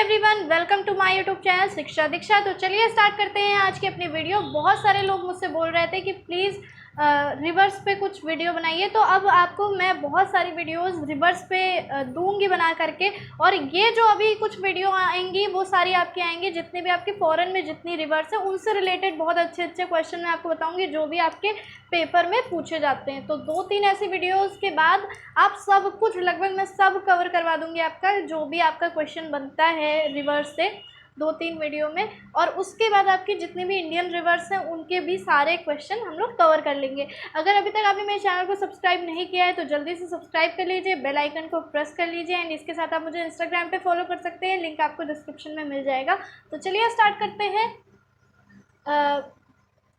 Everyone, welcome to my YouTube channel Shiksha Diksha. तो चलिए start करते हैं आज की अपनी वीडियो। बहुत सारे लोग मुझसे बोल रहे थे कि प्लीज़ रिवर्स पे कुछ वीडियो बनाइए, तो अब आपको मैं बहुत सारी वीडियोस रिवर्स पे दूंगी बना करके। और ये जो अभी कुछ वीडियो आएंगी वो सारी आपकी आएंगी, जितने भी आपके फॉरेन में जितनी रिवर्स है उनसे रिलेटेड बहुत अच्छे अच्छे क्वेश्चन मैं आपको बताऊंगी जो भी आपके पेपर में पूछे जाते हैं। तो 2-3 ऐसी वीडियोस के बाद आप सब कुछ लगभग मैं सब कवर करवा दूंगी, आपका जो भी आपका क्वेश्चन बनता है रिवर्स से 2-3 वीडियो में। और उसके बाद आपके जितने भी इंडियन रिवर्स हैं उनके भी सारे क्वेश्चन हम लोग कवर कर लेंगे। अगर अभी तक आपने मेरे चैनल को सब्सक्राइब नहीं किया है तो जल्दी से सब्सक्राइब कर लीजिए, बेल आइकन को प्रेस कर लीजिए। एंड इसके साथ आप मुझे इंस्टाग्राम पे फॉलो कर सकते हैं, लिंक आपको डिस्क्रिप्शन में मिल जाएगा। तो चलिए स्टार्ट करते हैं।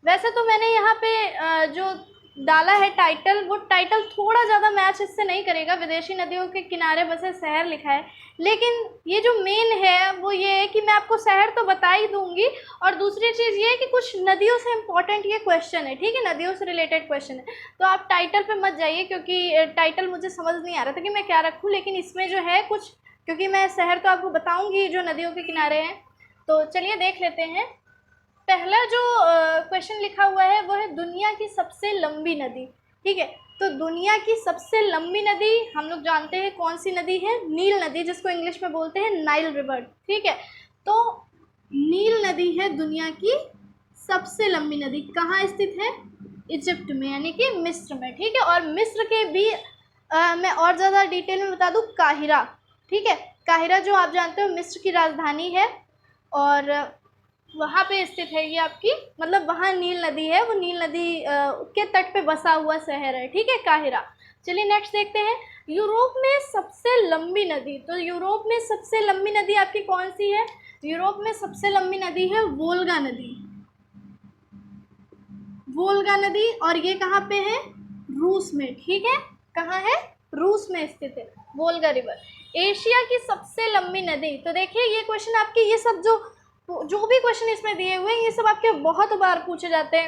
वैसे तो मैंने यहाँ पे जो डाला है टाइटल, वो टाइटल थोड़ा ज़्यादा मैच इससे नहीं करेगा। विदेशी नदियों के किनारे बसे शहर लिखा है, लेकिन ये जो मेन है वो ये है कि मैं आपको शहर तो बता ही दूंगी, और दूसरी चीज़ ये है कि कुछ नदियों से इम्पोर्टेंट ये क्वेश्चन है, ठीक है, नदियों से रिलेटेड क्वेश्चन है। तो आप टाइटल पे मत जाइए, क्योंकि टाइटल मुझे समझ नहीं आ रहा था कि मैं क्या रखूँ, लेकिन इसमें जो है कुछ, क्योंकि मैं शहर तो आपको बताऊँगी जो नदियों के किनारे हैं। तो चलिए देख लेते हैं। पहला जो क्वेश्चन लिखा हुआ है वो है दुनिया की सबसे लंबी नदी, ठीक है। तो दुनिया की सबसे लंबी नदी हम लोग जानते हैं कौन सी नदी है, नील नदी, जिसको इंग्लिश में बोलते हैं नाइल रिवर, ठीक है। तो नील नदी है दुनिया की सबसे लंबी नदी। कहाँ स्थित है? इजिप्ट में, यानी कि मिस्र में, ठीक है। और मिस्र के भी मैं और ज़्यादा डिटेल में बता दूँ, काहिरा, ठीक है। काहिरा जो आप जानते हो मिस्र की राजधानी है, और वहाँ पे स्थित है ये आपकी, मतलब वहाँ नील नदी है, वो नील नदी के तट पे बसा हुआ शहर है, ठीक है, काहिरा। चलिए नेक्स्ट देखते हैं। यूरोप में सबसे लंबी नदी, तो यूरोप में सबसे लंबी नदी आपकी कौन सी है? यूरोप में सबसे लंबी नदी है वोल्गा नदी, वोल्गा नदी। और ये कहाँ पे है? रूस में, ठीक है। कहाँ है? रूस में स्थित है वोल्गा रिवर। एशिया की सबसे लंबी नदी, तो देखिए ये क्वेश्चन आपके, ये सब जो भी क्वेश्चन इसमें दिए हुए हैं ये सब आपके बहुत बार पूछे जाते हैं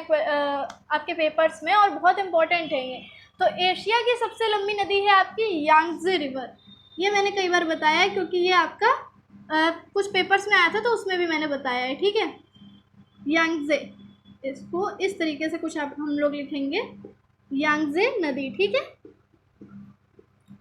आपके पेपर्स में, और बहुत इंपॉर्टेंट है ये। तो एशिया की सबसे लंबी नदी है आपकी यांगजे रिवर। ये मैंने कई बार बताया है, क्योंकि ये आपका कुछ पेपर्स में आया था तो उसमें भी मैंने बताया है, ठीक है। यांगजे, इसको इस तरीके से कुछ आप हम लोग लिखेंगे, यांगजे नदी, ठीक है।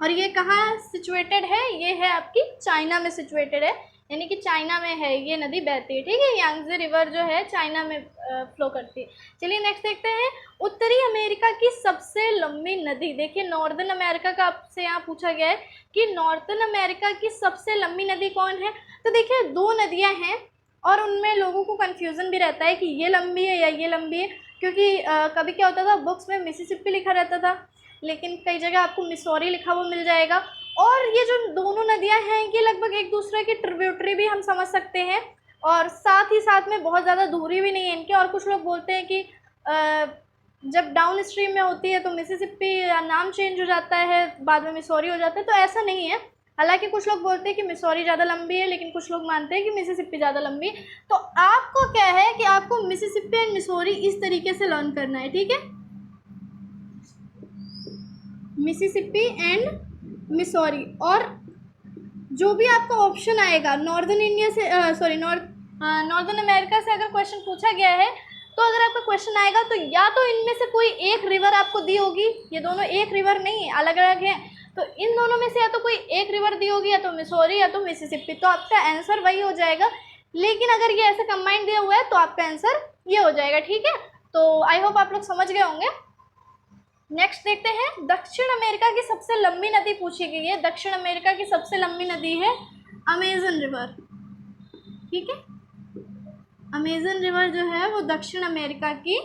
और ये कहाँ सिचुएटेड है? ये है आपकी चाइना में सिचुएटेड है, यानी कि चाइना में है ये नदी बहती है, ठीक है। यांगजे रिवर जो है चाइना में फ्लो करती है। चलिए नेक्स्ट देखते हैं। उत्तरी अमेरिका की सबसे लंबी नदी, देखिए नॉर्दर्न अमेरिका का आपसे यहाँ पूछा गया है कि नॉर्दर्न अमेरिका की सबसे लंबी नदी कौन है। तो देखिए 2 नदियाँ हैं, और उनमें लोगों को कन्फ्यूज़न भी रहता है कि ये लंबी है या ये लंबी है, क्योंकि कभी क्या होता था बुक्स में मिसिसिपी लिखा रहता था, लेकिन कई जगह आपको मिसौरी लिखा हुआ मिल जाएगा। और ये जो दोनों नदियां हैं ये लगभग एक दूसरे की ट्रिब्यूटरी भी हम समझ सकते हैं, और साथ ही साथ में बहुत ज़्यादा दूरी भी नहीं है इनके। और कुछ लोग बोलते हैं कि जब डाउन स्ट्रीम में होती है तो मिसिसिपी नाम चेंज हो जाता है, बाद में मिसौरी हो जाता है, तो ऐसा नहीं है। हालांकि कुछ लोग बोलते हैं कि मिसौरी ज़्यादा लंबी है, लेकिन कुछ लोग मानते हैं कि मिसिसिपी ज़्यादा लंबी है। तो आपको क्या है कि आपको मिसिसिपी एंड मिसौरी इस तरीके से लर्न करना है, ठीक है। मिसिसिपी एंड मिसौरी, और जो भी आपका ऑप्शन आएगा नॉर्दर्न इंडिया से नॉर्दर्न अमेरिका से अगर क्वेश्चन पूछा गया है, तो अगर आपका क्वेश्चन आएगा तो या तो इनमें से कोई एक रिवर आपको दी होगी, ये दोनों एक रिवर नहीं है, अलग अलग हैं, तो इन दोनों में से या तो कोई एक रिवर दी होगी, या तो मिसौरी या तो मिसिसिपी, तो आपका आंसर वही हो जाएगा। लेकिन अगर ये ऐसे कंबाइंड दिया हुआ है तो आपका आंसर ये हो जाएगा, ठीक है। तो आई होप आप लोग समझ गए होंगे। नेक्स्ट देखते हैं। दक्षिण अमेरिका की सबसे लंबी नदी पूछी गई है। दक्षिण अमेरिका की सबसे लंबी नदी है अमेजन रिवर, ठीक है। अमेजन रिवर जो है वो दक्षिण अमेरिका की,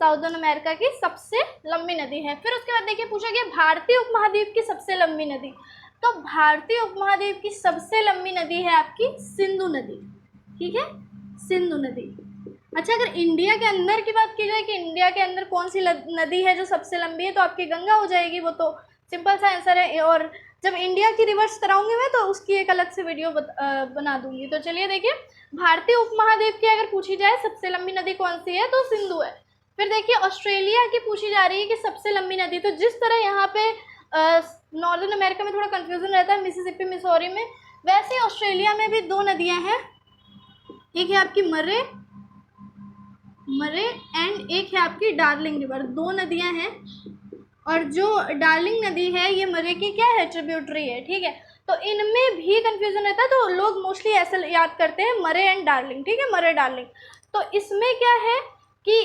साउदर्न अमेरिका की सबसे लंबी नदी है। फिर उसके बाद देखिए पूछा गया भारतीय उपमहाद्वीप की सबसे लंबी नदी। तो भारतीय उपमहाद्वीप की सबसे लंबी नदी है आपकी सिंधु नदी, ठीक है, सिंधु नदी। अच्छा, अगर इंडिया के अंदर की बात की जाए कि इंडिया के अंदर कौन सी नदी है जो सबसे लंबी है, तो आपकी गंगा हो जाएगी, वो तो सिंपल सा आंसर है। और जब इंडिया की रिवर्स कराऊंगी मैं तो उसकी एक अलग से वीडियो बना दूंगी। तो चलिए देखिए, भारतीय उपमहाद्वीप की अगर पूछी जाए सबसे लंबी नदी कौन सी है, तो सिंधु है। फिर देखिए ऑस्ट्रेलिया की पूछी जा रही है कि सबसे लंबी नदी, तो जिस तरह यहाँ पे नॉर्दर्न अमेरिका में थोड़ा कन्फ्यूजन रहता है मिसिसिपी मिसौरी में, वैसे ऑस्ट्रेलिया में भी 2 नदियां हैं, एक है आपकी मरे एंड एक है आपकी डार्लिंग रिवर। 2 नदियां हैं और जो डार्लिंग नदी है ये मरे की क्या है, ट्रिब्यूटरी है, ठीक है। तो इनमें भी कंफ्यूजन रहता है, तो लोग मोस्टली ऐसे याद करते हैं मरे एंड डार्लिंग, ठीक है, मरे डार्लिंग। तो इसमें क्या है कि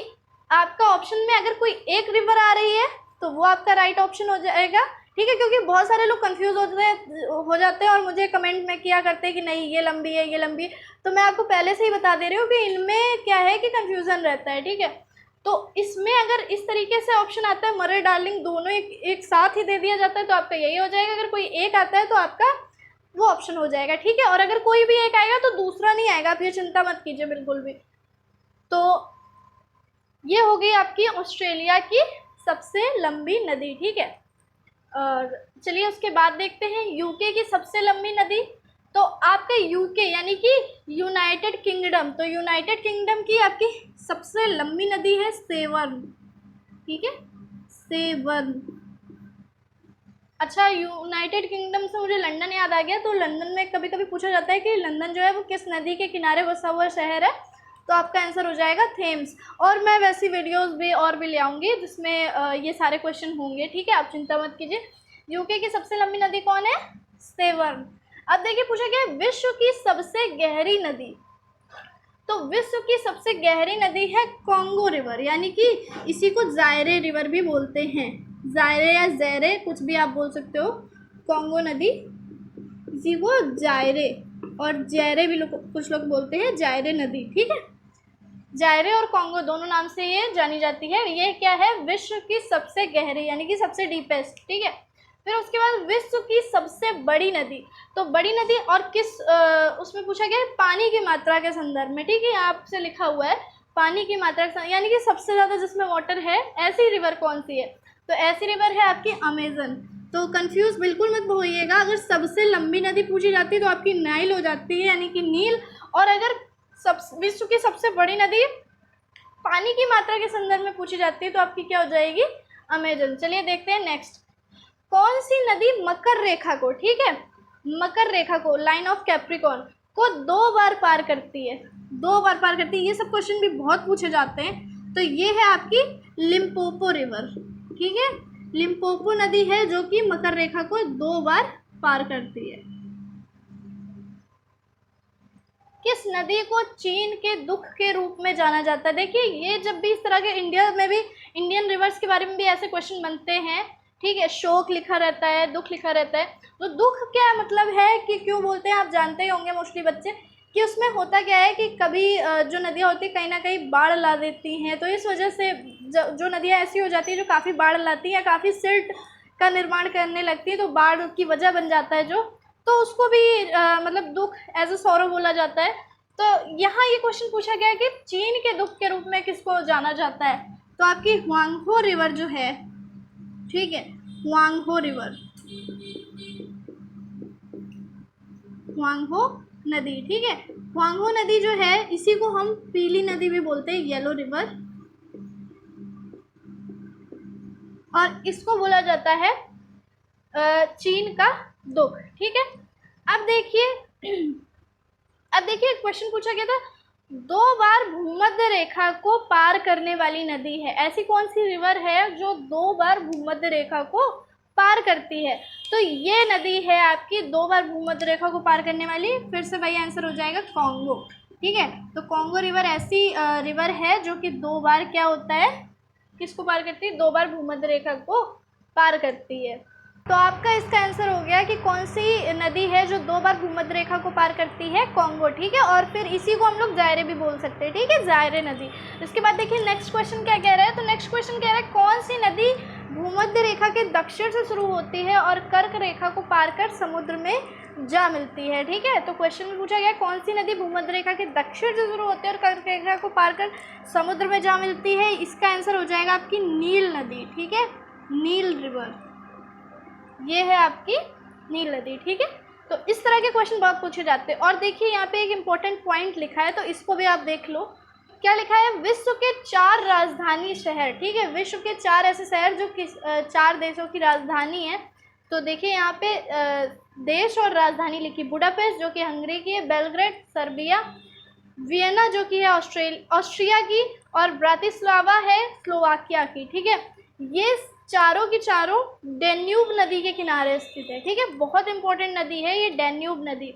आपका ऑप्शन में अगर कोई एक रिवर आ रही है तो वो आपका राइट ऑप्शन हो जाएगा, ठीक है, क्योंकि बहुत सारे लोग कंफ्यूज हो जाते हैं और मुझे कमेंट में किया करते हैं कि नहीं ये लंबी है, ये लंबी है। तो मैं आपको पहले से ही बता दे रही हूँ कि इनमें क्या है कि कंफ्यूजन रहता है, ठीक है। तो इसमें अगर इस तरीके से ऑप्शन आता है मरे डार्लिंग दोनों एक साथ ही दे दिया जाता है तो आपका यही हो जाएगा। अगर कोई एक आता है तो आपका वो ऑप्शन हो जाएगा, ठीक है। और अगर कोई भी एक आएगा तो दूसरा नहीं आएगा, फिर चिंता मत कीजिए बिल्कुल भी। तो ये हो गई आपकी ऑस्ट्रेलिया की सबसे लंबी नदी, ठीक है। और चलिए उसके बाद देखते हैं यूके की सबसे लंबी नदी। तो आपका यूके यानी कि यूनाइटेड किंगडम, तो यूनाइटेड किंगडम की आपकी सबसे लंबी नदी है सेवर्न, ठीक है, सेवर्न। अच्छा, यूनाइटेड किंगडम से मुझे लंदन याद आ गया। तो लंदन में कभी कभी पूछा जाता है कि लंदन जो है वो किस नदी के किनारे बसा हुआ शहर है, तो आपका आंसर हो जाएगा थेम्स। और मैं वैसी वीडियोस भी और भी ले आऊँगी जिसमें ये सारे क्वेश्चन होंगे, ठीक है, आप चिंता मत कीजिए। यूके की सबसे लंबी नदी कौन है, सेवर्न। अब देखिए पूछा गया विश्व की सबसे गहरी नदी, तो विश्व की सबसे गहरी नदी है कॉन्गो रिवर, यानी कि इसी को जायरे रिवर भी बोलते हैं, जायरे या जैरे कुछ भी आप बोल सकते हो। कॉन्गो नदी, इसी को जायरे और जैरे भी कुछ लोग बोलते हैं, जायरे नदी, ठीक है। जायरे और कॉन्गो दोनों नाम से ये जानी जाती है। ये क्या है, विश्व की सबसे गहरी यानी कि सबसे डीपेस्ट, ठीक है। फिर उसके बाद विश्व की सबसे बड़ी नदी, तो बड़ी नदी और किस उसमें पूछा गया है पानी की मात्रा के संदर्भ में, ठीक है, आपसे लिखा हुआ है पानी की मात्रा के यानी कि सबसे ज़्यादा जिसमें वाटर है, ऐसी रिवर कौन सी है, तो ऐसी रिवर है आपकी अमेजन। तो कंफ्यूज बिल्कुल मत होइएगा, अगर सबसे लंबी नदी पूछी जाती है तो आपकी नाइल हो जाती है यानी कि नील, और अगर विश्व की सबसे बड़ी नदी पानी की मात्रा के संदर्भ में पूछी जाती है तो आपकी क्या हो जाएगी, अमेजन। चलिए देखते हैं नेक्स्ट, कौन सी नदी मकर रेखा को, ठीक है, मकर रेखा को, लाइन ऑफ कैप्रिकॉर्न को 2 बार पार करती है, 2 बार पार करती है। ये सब क्वेश्चन भी बहुत पूछे जाते हैं। तो ये है आपकी लिम्पोपो रिवर, ठीक है, लिम्पोपो नदी है जो कि मकर रेखा को 2 बार पार करती है। किस नदी को चीन के दुख के रूप में जाना जाता है। देखिए ये जब भी इस तरह के इंडिया में भी इंडियन रिवर्स के बारे में भी ऐसे क्वेश्चन बनते हैं, ठीक है, शोक लिखा रहता है, दुख लिखा रहता है। तो दुख क्या मतलब है कि क्यों बोलते हैं, आप जानते ही होंगे मोस्टली बच्चे, कि उसमें होता क्या है कि कभी जो नदियाँ होती है कहीं ना कहीं बाढ़ ला देती हैं, तो इस वजह से जो नदियाँ ऐसी हो जाती है जो काफ़ी बाढ़ लाती हैं, काफ़ी सिल्ट का निर्माण करने लगती है, तो बाढ़ की वजह बन जाता है जो, तो उसको भी मतलब दुख एज अ सॉरो बोला जाता है। तो यहाँ ये क्वेश्चन पूछा गया है कि चीन के दुख के रूप में किसको जाना जाता है, तो आपकी हुआंगहो रिवर जो है, ठीक है, हुआंगहो रिवर, हुआंगहो नदी, ठीक है, हुआंगहो नदी जो है इसी को हम पीली नदी भी बोलते हैं, येलो रिवर, और इसको बोला जाता है चीन का दुख, ठीक है। अब देखिए क्वेश्चन पूछा गया था 2 बार भूमध्य रेखा को पार करने वाली नदी है, ऐसी कौन सी रिवर है जो 2 बार भूमध्य रेखा को पार करती है, तो ये नदी है आपकी 2 बार भूमध्य रेखा को पार करने वाली। फिर से वही आंसर हो जाएगा कॉन्गो, ठीक है। तो कॉन्गो रिवर ऐसी रिवर है जो कि 2 बार क्या होता है, किसको पार करती है, 2 बार भूमध्य रेखा को पार करती है। तो आपका इसका आंसर हो गया कि कौन सी नदी है जो 2 बार भूमध्य रेखा को पार करती है, कॉन्गो, ठीक है। और फिर इसी को हम लोग जायरे भी बोल सकते हैं, ठीक है, जायरे नदी। इसके बाद देखिए नेक्स्ट क्वेश्चन क्या कह रहा है, तो नेक्स्ट क्वेश्चन कह रहा है कौन सी नदी भूमध्य रेखा के दक्षिण से शुरू होती है और कर्क रेखा को पार कर समुद्र में जा मिलती है, ठीक है। तो क्वेश्चन में पूछा गया कौन सी नदी भूमध्य रेखा के दक्षिण से शुरू होती है और कर्क रेखा को पार कर समुद्र में जा मिलती है, इसका आंसर हो जाएगा आपकी नील नदी, ठीक है, नील रिवर, ये है आपकी नील नदी, ठीक है। तो इस तरह के क्वेश्चन बहुत पूछे जाते हैं। और देखिए यहाँ पे एक इम्पोर्टेंट पॉइंट लिखा है, तो इसको भी आप देख लो, क्या लिखा है, विश्व के 4 राजधानी शहर, ठीक है, विश्व के 4 ऐसे शहर जो कि 4 देशों की राजधानी है। तो देखिए यहाँ पे देश और राजधानी लिखी, बुडापेस्ट जो कि हंगरी की है, बेलग्रेड सर्बिया, वियना जो कि है ऑस्ट्रिया की, और ब्रातिस्लावा है स्लोवाकिया की। ठीक है, ये चारों की चारों डेन्यूब नदी के किनारे स्थित है। ठीक है, बहुत इंपॉर्टेंट नदी है ये डेन्यूब नदी।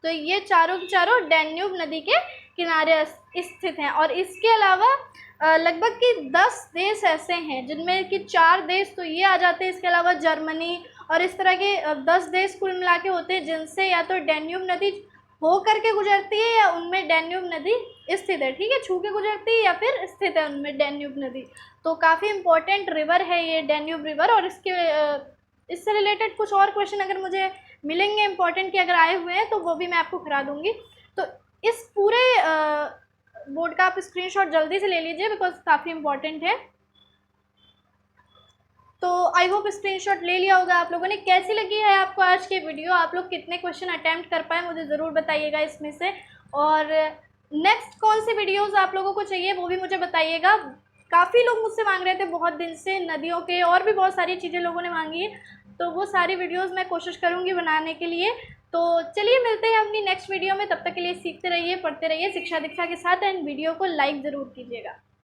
तो ये चारों की चारों डेन्यूब नदी के किनारे स्थित हैं। और इसके अलावा लगभग कि 10 देश ऐसे हैं जिनमें कि 4 देश तो ये आ जाते हैं, इसके अलावा जर्मनी और इस तरह के 10 देश कुल मिला के होते हैं जिनसे या तो डेन्यूब नदी हो करके गुजरती है या उनमें डेन्यूब नदी स्थित है। ठीक है, छू के गुजरती है या फिर स्थित है उनमें डेन्यूब नदी। तो काफ़ी इंपॉर्टेंट रिवर है ये डेन्यूब रिवर। और इससे रिलेटेड कुछ और क्वेश्चन अगर मुझे मिलेंगे इंपॉर्टेंट कि अगर आए हुए हैं तो वो भी मैं आपको करा दूंगी। तो इस पूरे बोर्ड का आप स्क्रीनशॉट जल्दी से ले लीजिए बिकॉज काफ़ी इंपॉर्टेंट है। तो आई होप स्क्रीनशॉट ले लिया होगा आप लोगों ने। कैसी लगी है आपको आज की वीडियो, आप लोग कितने क्वेश्चन अटेम्प्ट कर पाए मुझे ज़रूर बताइएगा इसमें से। और नेक्स्ट कौन सी वीडियोस आप लोगों को चाहिए वो भी मुझे बताइएगा। काफ़ी लोग मुझसे मांग रहे थे बहुत दिन से नदियों के, और भी बहुत सारी चीज़ें लोगों ने मांगी है, तो वो सारी वीडियोस मैं कोशिश करूँगी बनाने के लिए। तो चलिए मिलते हैं अपनी नेक्स्ट वीडियो में, तब तक के लिए सीखते रहिए, पढ़ते रहिए शिक्षा दीक्षा के साथ, एंड वीडियो को लाइक ज़रूर कीजिएगा।